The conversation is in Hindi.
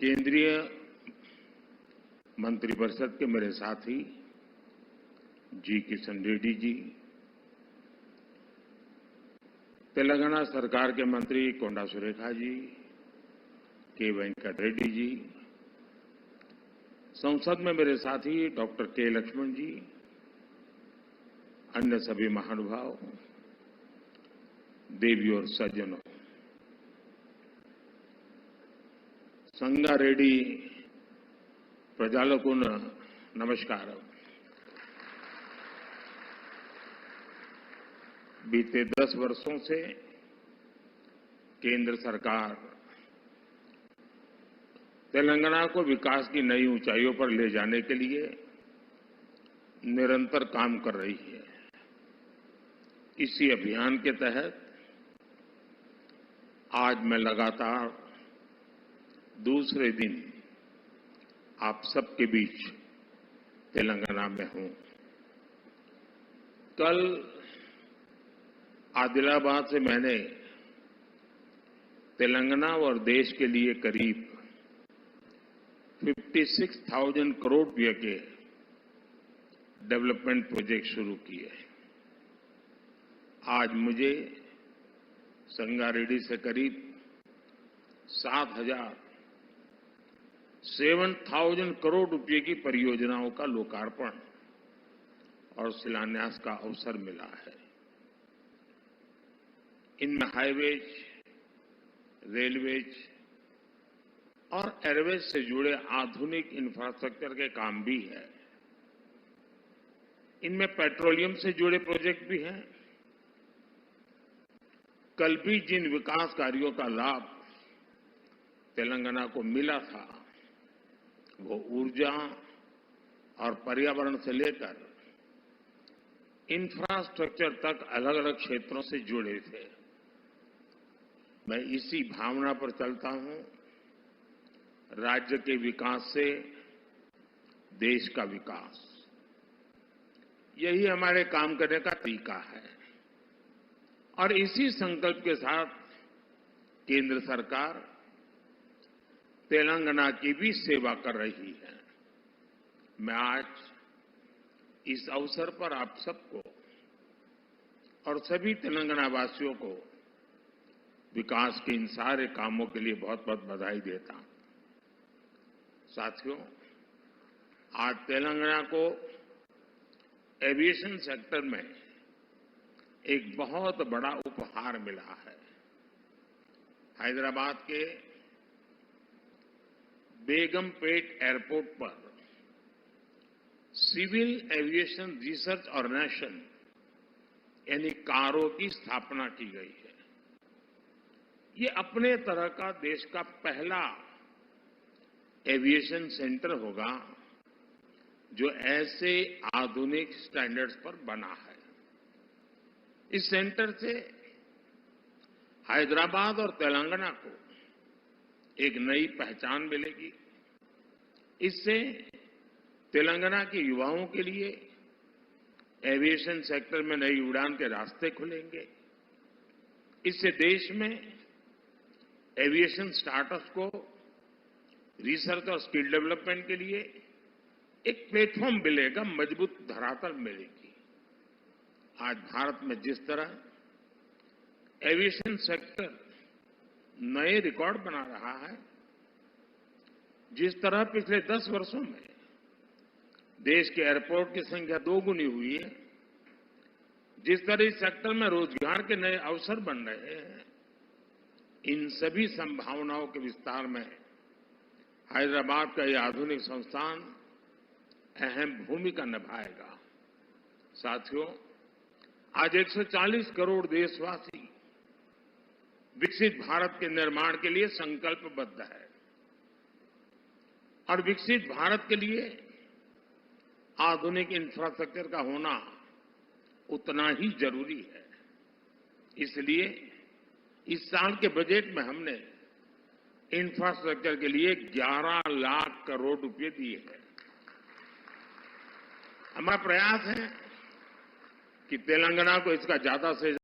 केंद्रीय मंत्रिपरिषद के मेरे साथी जी किशन रेड्डी जी, तेलंगाना सरकार के मंत्री कोंडा सुरेखा जी, के वेंकट रेड्डी जी, संसद में मेरे साथी डॉक्टर के लक्ष्मण जी, अन्य सभी महानुभाव, देवी और सज्जनों, संगारेड्डी प्रजालकु नमस्कार। बीते 10 वर्षों से केंद्र सरकार तेलंगाना को विकास की नई ऊंचाइयों पर ले जाने के लिए निरंतर काम कर रही है। इसी अभियान के तहत आज मैं लगातार दूसरे दिन आप सबके बीच तेलंगाना में हूं। कल आदिलाबाद से मैंने तेलंगाना और देश के लिए करीब 56,000 करोड़ रुपये के डेवलपमेंट प्रोजेक्ट शुरू किए। आज मुझे संगारेड्डी से करीब 7,000 करोड़ रुपए की परियोजनाओं का लोकार्पण और शिलान्यास का अवसर मिला है। इनमें हाईवेज, रेलवेज और एयरवेज से जुड़े आधुनिक इंफ्रास्ट्रक्चर के काम भी है। इनमें पेट्रोलियम से जुड़े प्रोजेक्ट भी हैं। कल भी जिन विकास कार्यों का लाभ तेलंगाना को मिला था, वो ऊर्जा और पर्यावरण से लेकर इंफ्रास्ट्रक्चर तक अलग अलग क्षेत्रों से जुड़े थे। मैं इसी भावना पर चलता हूं। राज्य के विकास से देश का विकास, यही हमारे काम करने का तरीका है। और इसी संकल्प के साथ केंद्र सरकार तेलंगाना की भी सेवा कर रही है। मैं आज इस अवसर पर आप सबको और सभी तेलंगाना वासियों को विकास के इन सारे कामों के लिए बहुत बहुत बधाई देता हूं। साथियों, आज तेलंगाना को एविएशन सेक्टर में एक बहुत बड़ा उपहार मिला है। हैदराबाद के बेगमपेट एयरपोर्ट पर सिविल एविएशन रिसर्च ऑर्गेनाइजेशन यानी कारो की स्थापना की गई है। ये अपने तरह का देश का पहला एविएशन सेंटर होगा जो ऐसे आधुनिक स्टैंडर्ड्स पर बना है। इस सेंटर से हैदराबाद और तेलंगाना को एक नई पहचान मिलेगी। इससे तेलंगाना के युवाओं के लिए एविएशन सेक्टर में नई उड़ान के रास्ते खुलेंगे। इससे देश में एविएशन स्टार्टअप्स को रिसर्च और स्किल डेवलपमेंट के लिए एक प्लेटफॉर्म मिलेगा, मजबूत धरातल मिलेगी। आज भारत में जिस तरह एविएशन सेक्टर नए रिकॉर्ड बना रहा है, जिस तरह पिछले 10 वर्षों में देश के एयरपोर्ट की संख्या 2 गुनी हुई है, जिस तरह इस सेक्टर में रोजगार के नए अवसर बन रहे हैं, इन सभी संभावनाओं के विस्तार में हैदराबाद का यह आधुनिक संस्थान अहम भूमिका निभाएगा। साथियों, आज 140 करोड़ देशवासी विकसित भारत के निर्माण के लिए संकल्पबद्ध है और विकसित भारत के लिए आधुनिक इंफ्रास्ट्रक्चर का होना उतना ही जरूरी है। इसलिए इस साल के बजट में हमने इंफ्रास्ट्रक्चर के लिए 11 लाख करोड़ रुपए दिए हैं। हमारा प्रयास है कि तेलंगाना को इसका ज्यादा से